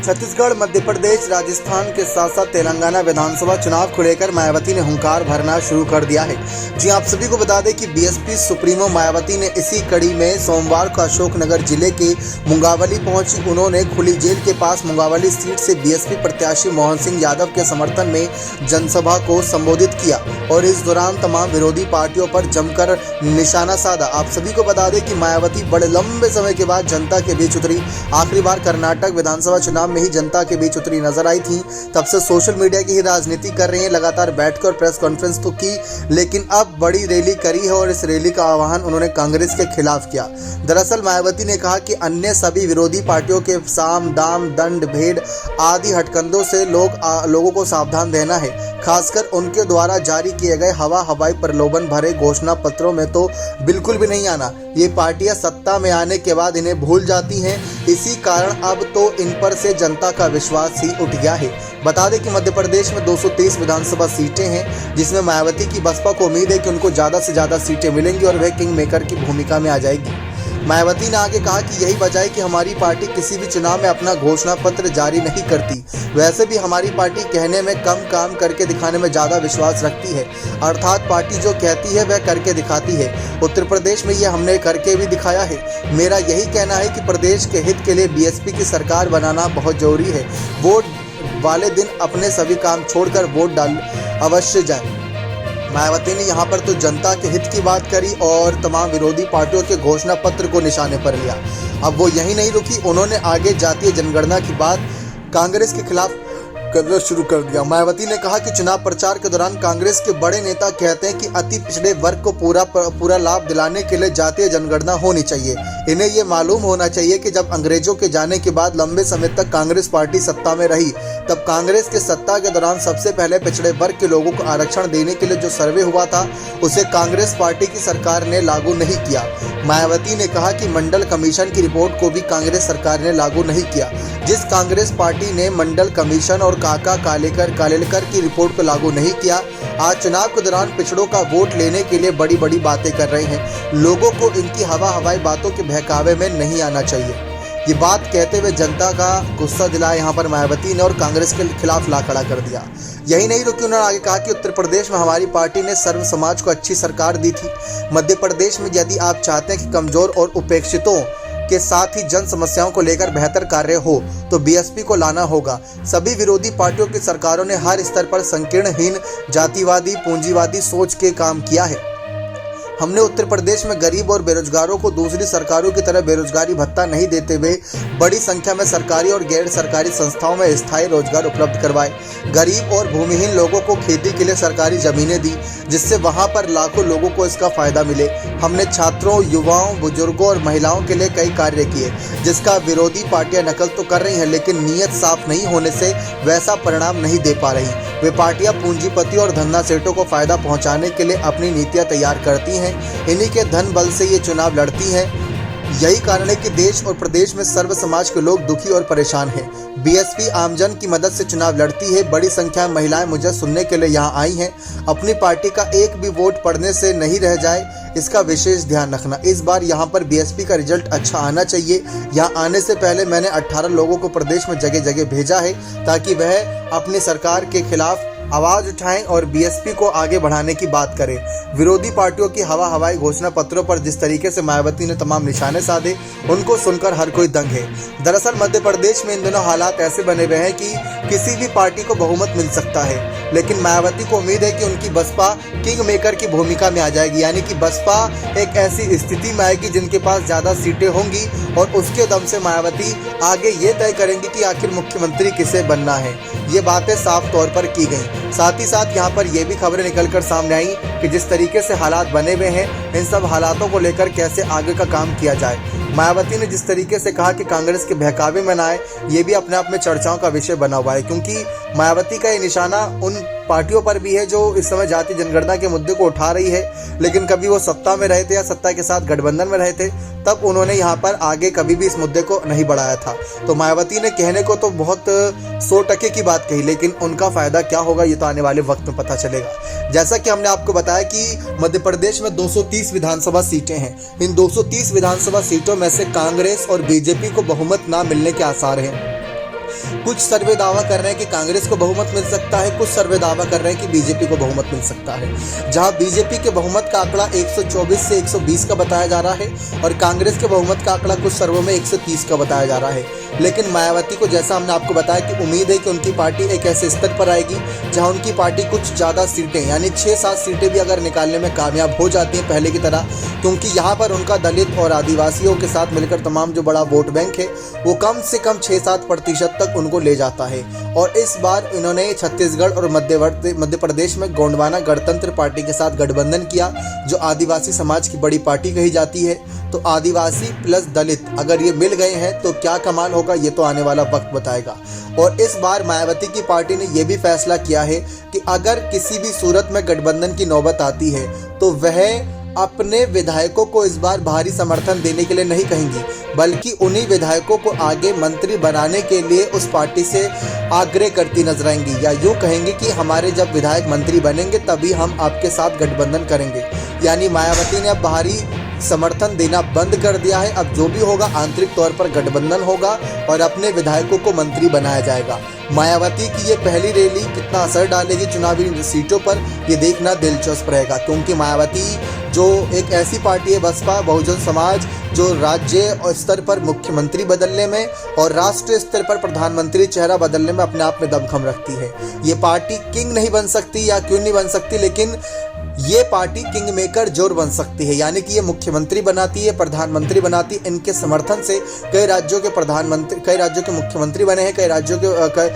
छत्तीसगढ़, मध्य प्रदेश, राजस्थान के साथ साथ तेलंगाना विधानसभा चुनाव को लेकर मायावती ने हुंकार भरना शुरू कर दिया है। जी आप सभी को बता दें कि बीएसपी सुप्रीमो मायावती ने इसी कड़ी में सोमवार को अशोकनगर जिले के मुंगावली पहुंची। उन्होंने खुली जेल के पास मुंगावली सीट से बीएसपी प्रत्याशी मोहन सिंह यादव के समर्थन में जनसभा को संबोधित किया और इस दौरान तमाम विरोधी पार्टियों पर जमकर निशाना साधा। आप सभी को बता दें कि मायावती बड़े लंबे समय के बाद जनता के बीच उतरी। आखिरी बार कर्नाटक विधानसभा चुनाव में ही जनता के बीच उतरी नजर आई थी। तब से सोशल मीडिया की ही राजनीति कर रही हैं। लगातार बैठकर प्रेस कॉन्फ्रेंस तो की, लेकिन अब बड़ी रैली करी है और इस रैली का आह्वान उन्होंने कांग्रेस के खिलाफ किया। दरअसल मायावती ने कहा कि अन्य सभी विरोधी पार्टियों के साम दाम दंड भेद आदि हटकंडों से लोगों को सावधान रहना है। खासकर उनके द्वारा जारी किए गए हवाई प्रलोभन भरे घोषणा पत्रों में तो बिल्कुल भी नहीं आना। ये पार्टियां सत्ता में आने के बाद इन्हें भूल जाती हैं। इसी कारण अब तो इन पर से जनता का विश्वास ही उठ गया है। बता दें कि मध्य प्रदेश में 230 विधानसभा सीटें हैं, जिसमें मायावती की बसपा को उम्मीद है कि उनको ज़्यादा से ज़्यादा सीटें मिलेंगी और वह किंग मेकर की भूमिका में आ जाएगी। मायावती ने आगे कहा कि यही वजह है कि हमारी पार्टी किसी भी चुनाव में अपना घोषणा पत्र जारी नहीं करती। वैसे भी हमारी पार्टी कहने में कम, काम करके दिखाने में ज़्यादा विश्वास रखती है। अर्थात पार्टी जो कहती है वह करके दिखाती है। उत्तर प्रदेश में यह हमने करके भी दिखाया है। मेरा यही कहना है कि प्रदेश के हित के लिए बीएसपी की सरकार बनाना बहुत जरूरी है। वोट वाले दिन अपने सभी काम छोड़कर वोट डाल अवश्य जाए। मायावती ने यहां पर तो जनता के हित की बात करी और तमाम विरोधी पार्टियों के घोषणा पत्र को निशाने पर लिया। अब वो यही नहीं रुकी, उन्होंने आगे जातीय जनगणना की बात कांग्रेस के खिलाफ करना शुरू कर दिया। मायावती ने कहा कि चुनाव प्रचार के दौरान कांग्रेस के बड़े नेता कहते हैं कि अति पिछड़े वर्ग को पूरा लाभ दिलाने के लिए जातीय जनगणना होनी चाहिए। इन्हें ये मालूम होना चाहिए कि जब अंग्रेजों के जाने के बाद लंबे समय तक कांग्रेस पार्टी सत्ता में रही, तब कांग्रेस के सत्ता के दौरान सबसे पहले पिछड़े वर्ग के लोगों को आरक्षण देने के लिए जो सर्वे हुआ था, उसे कांग्रेस पार्टी की सरकार ने लागू नहीं किया। मायावती ने कहा कि मंडल कमीशन की रिपोर्ट को भी कांग्रेस सरकार ने लागू नहीं किया। जिस कांग्रेस पार्टी ने मंडल कमीशन और काका कालेलकर की रिपोर्ट को लागू नहीं किया, आज चुनाव के दौरान पिछड़ों का वोट लेने के लिए बड़ी बड़ी बातें कर रहे हैं। लोगों को इनकी हवाई बातों के बहकावे में नहीं आना चाहिए। ये बात कहते हुए जनता का गुस्सा दिलाया यहाँ पर मायावती ने और कांग्रेस के खिलाफ ला खड़ा कर दिया। यही नहीं रुकी, उन्होंने आगे कहा कि उत्तर प्रदेश में हमारी पार्टी ने सर्व समाज को अच्छी सरकार दी थी। मध्य प्रदेश में यदि आप चाहते हैं कि कमजोर और उपेक्षितों के साथ ही जन समस्याओं को लेकर बेहतर कार्य हो, तो बीएसपी को लाना होगा। सभी विरोधी पार्टियों की सरकारों ने हर स्तर पर संकीर्णहीन, जातिवादी, पूंजीवादी सोच के काम किया है। हमने उत्तर प्रदेश में गरीब और बेरोजगारों को दूसरी सरकारों की तरह बेरोजगारी भत्ता नहीं देते हुए बड़ी संख्या में सरकारी और गैर सरकारी संस्थाओं में स्थायी रोजगार उपलब्ध करवाए। गरीब और भूमिहीन लोगों को खेती के लिए सरकारी जमीनें दी, जिससे वहां पर लाखों लोगों को इसका फायदा मिले। हमने छात्रों, युवाओं, बुजुर्गों और महिलाओं के लिए कई कार्य किए, जिसका विरोधी पार्टियां नकल तो कर रही हैं, लेकिन नीयत साफ नहीं होने से वैसा परिणाम नहीं दे पा रही। वे पार्टियां पूंजीपति और धंधा सेठों को फायदा पहुंचाने के लिए अपनी नीतियां तैयार करती हैं। इन्हीं के धन बल से ये चुनाव लड़ती हैं। यही कारण है कि देश और प्रदेश में सर्व समाज के लोग दुखी और परेशान हैं। बीएसपी आमजन की मदद से चुनाव लड़ती है। बड़ी संख्या में महिलाएं मुझे सुनने के लिए यहाँ आई हैं। अपनी पार्टी का एक भी वोट पड़ने से नहीं रह जाए, इसका विशेष ध्यान रखना। इस बार यहाँ पर बीएसपी का रिजल्ट अच्छा आना चाहिए। यहाँ आने से पहले मैंने 18 लोगों को प्रदेश में जगह जगह भेजा है, ताकि वह अपनी सरकार के खिलाफ आवाज उठाएं और बीएसपी को आगे बढ़ाने की बात करें। विरोधी पार्टियों की हवाई घोषणा पत्रों पर जिस तरीके से मायावती ने तमाम निशाने साधे, उनको सुनकर हर कोई दंग है। दरअसल मध्य प्रदेश में इन दिनों हालात ऐसे बने हुए हैं कि किसी भी पार्टी को बहुमत मिल सकता है, लेकिन मायावती को उम्मीद है कि उनकी बसपा किंग मेकर की भूमिका में आ जाएगी। यानी कि बसपा एक ऐसी स्थिति में आएगी जिनके पास ज़्यादा सीटें होंगी और उसके दम से मायावती आगे ये तय करेंगी कि आखिर मुख्यमंत्री किसे बनना है। ये बातें साफ तौर पर की गई। साथ ही साथ यहाँ पर यह भी खबरें निकलकर सामने आई कि जिस तरीके से हालात बने हुए हैं, इन सब हालातों को लेकर कैसे आगे का काम किया जाए। मायावती ने जिस तरीके से कहा कि कांग्रेस के बहकावे में ना आए, ये भी अपने आप में चर्चाओं का विषय बना हुआ है, क्योंकि मायावती का ये निशाना उन पार्टियों पर भी है जो इस समय जाति जनगणना के मुद्दे को उठा रही है। लेकिन कभी वो सत्ता में रहे थे या सत्ता के साथ गठबंधन में रहे थे, तब उन्होंने यहाँ पर आगे कभी भी इस मुद्दे को नहीं बढ़ाया था। तो मायावती ने कहने को तो बहुत 100% की बात कही, लेकिन उनका फायदा क्या होगा ये तो आने वाले वक्त में पता चलेगा। जैसा कि हमने आपको बताया कि मध्य प्रदेश में 230 विधानसभा सीटें हैं। इन 230 विधानसभा सीटों में से कांग्रेस और बीजेपी को बहुमत ना मिलने के आसार हैं। कुछ सर्वे दावा कर रहे हैं कि कांग्रेस को बहुमत मिल सकता है, कुछ सर्वे दावा कर रहे हैं कि बीजेपी को बहुमत मिल सकता है। जहां बीजेपी के बहुमत का आंकड़ा 124 से 120 का बताया जा रहा है और कांग्रेस के बहुमत का आंकड़ा कुछ सर्वों में 130 का बताया जा रहा है। लेकिन मायावती को, जैसा हमने आपको बताया, कि उम्मीद है कि उनकी पार्टी एक ऐसे स्तर पर आएगी जहां उनकी पार्टी कुछ ज़्यादा सीटें, यानी 6-7 सीटें भी अगर निकालने में कामयाब हो जाती हैं पहले की तरह, क्योंकि यहाँ पर उनका दलित और आदिवासियों के साथ मिलकर तमाम जो बड़ा वोट बैंक है वो कम से कम 6-7% तक उनको ले जाता है। और इस बार इन्होंने छत्तीसगढ़ और मध्य प्रदेश में गोंडवाना गणतंत्र पार्टी के साथ गठबंधन किया, जो आदिवासी समाज की बड़ी पार्टी कही जाती है। तो आदिवासी प्लस दलित अगर ये मिल गए हैं तो क्या कमाल होगा, ये तो आने वाला वक्त बताएगा। और इस बार मायावती की पार्टी ने यह भी फैसला किया है कि अगर किसी भी सूरत में गठबंधन की नौबत आती है तो वह अपने विधायकों को इस बार भारी समर्थन देने के लिए नहीं कहेंगी, बल्कि उन्हीं विधायकों को आगे मंत्री बनाने के लिए उस पार्टी से आग्रह करती नजर आएंगी, या यूँ कहेंगे कि हमारे जब विधायक मंत्री बनेंगे तभी हम आपके साथ गठबंधन करेंगे। यानी मायावती ने अब भारी समर्थन देना बंद कर दिया है। अब जो भी होगा आंतरिक तौर पर गठबंधन होगा और अपने विधायकों को मंत्री बनाया जाएगा। मायावती की ये पहली रैली कितना असर डालेगी चुनावी सीटों पर, ये देखना दिलचस्प रहेगा, क्योंकि मायावती जो एक ऐसी पार्टी है, बसपा बहुजन समाज, जो राज्य स्तर पर मुख्यमंत्री बदलने में और राष्ट्रीय स्तर पर प्रधानमंत्री चेहरा बदलने में अपने आप में दमखम रखती है। ये पार्टी किंग नहीं बन सकती, या क्यों नहीं बन सकती, लेकिन ये पार्टी किंग मेकर जरूर बन सकती है। यानी कि ये मुख्यमंत्री बनाती है, प्रधानमंत्री बनाती है। इनके समर्थन से कई राज्यों के मुख्यमंत्री बने हैं, कई राज्यों के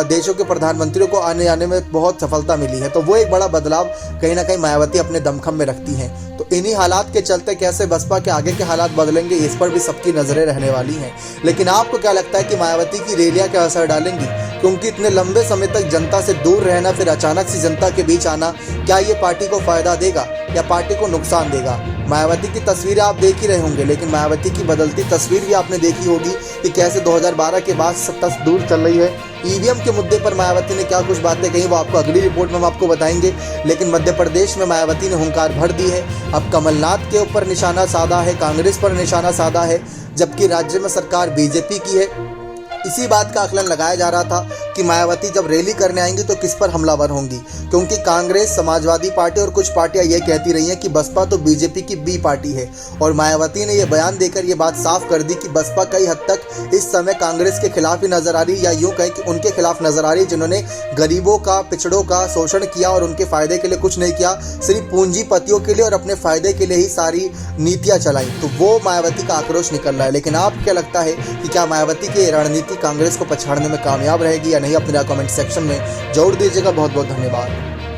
देशों के प्रधानमंत्रियों को आने जाने में बहुत सफलता मिली है। तो वो एक बड़ा बदलाव कहीं ना कहीं मायावती अपने दमखम में रखती हैं। तो इन्हीं हालात के चलते कैसे बसपा के आगे के हालात बदलेंगे, इस पर भी सबकी नजरें रहने वाली हैं। लेकिन आपको क्या लगता है कि मायावती की रैलियां क्या असर डालेंगी? क्योंकि इतने लंबे समय तक जनता से दूर रहना, फिर अचानक से जनता के बीच आना, क्या ये पार्टी को फायदा देगा या पार्टी को नुकसान देगा? मायावती की तस्वीरें आप देख ही रहे होंगे, लेकिन मायावती की बदलती तस्वीर भी आपने देखी होगी कि कैसे 2012 के बाद सत्ता से दूर चल रही है। ईवीएम के मुद्दे पर मायावती ने क्या कुछ बातें कही, वो आपको अगली रिपोर्ट में हम आपको बताएंगे। लेकिन मध्य प्रदेश में मायावती ने हुंकार भर दी है। अब कमलनाथ के ऊपर निशाना साधा है, कांग्रेस पर निशाना साधा है, जबकि राज्य में सरकार बीजेपी की है। इसी बात का आकलन लगाया जा रहा था कि मायावती जब रैली करने आएंगी तो किस पर हमलावर होंगी, क्योंकि कांग्रेस, समाजवादी पार्टी और कुछ पार्टियां ये कहती रही हैं कि बसपा तो बीजेपी की बी पार्टी है। और मायावती ने ये बयान देकर ये बात साफ कर दी कि बसपा कई हद तक इस समय कांग्रेस के खिलाफ ही नजर आ रही, या यूँ कहें कि उनके खिलाफ नजर आ रही, जिन्होंने गरीबों का, पिछड़ों का शोषण किया और उनके फायदे के लिए कुछ नहीं किया, सिर्फ पूंजीपतियों के लिए और अपने फायदे के लिए ही सारी नीतियाँ चलाई। तो वो मायावती का आक्रोश निकल रहा है। लेकिन आपको क्या लगता है कि क्या मायावती की रणनीति कांग्रेस को पछाड़ने में कामयाब रहेगी या नहीं? अपने कमेंट सेक्शन में जरूर दीजिएगा। बहुत बहुत धन्यवाद।